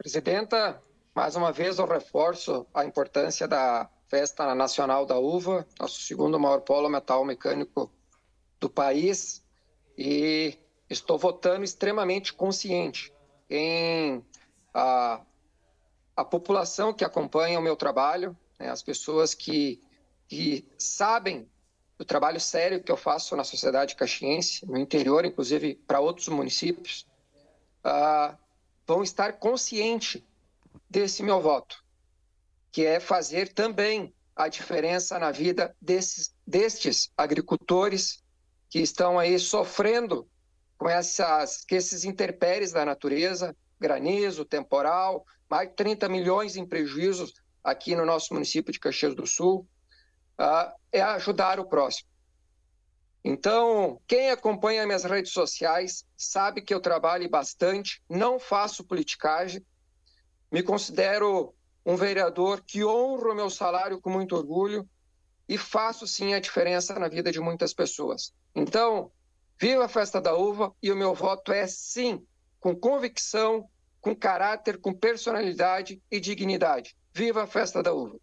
Presidenta, mais uma vez eu reforço a importância da Festa Nacional da Uva, nosso segundo maior polo metal mecânico do país, e estou votando extremamente consciente em a população que acompanha o meu trabalho, né, as pessoas que sabem do trabalho sério que eu faço na sociedade caxiense, no interior, inclusive para outros municípios, vão estar conscientes desse meu voto, que é fazer também a diferença na vida destes agricultores que estão aí sofrendo com esses intempéries da natureza, granizo, temporal, mais de 30 milhões em prejuízos aqui no nosso município de Caxias do Sul, é ajudar o próximo. Então, quem acompanha minhas redes sociais sabe que eu trabalho bastante, não faço politicagem, me considero um vereador que honro o meu salário com muito orgulho e faço sim a diferença na vida de muitas pessoas. Então, viva a Festa da Uva e o meu voto é sim, com convicção, com caráter, com personalidade e dignidade. Viva a Festa da Uva!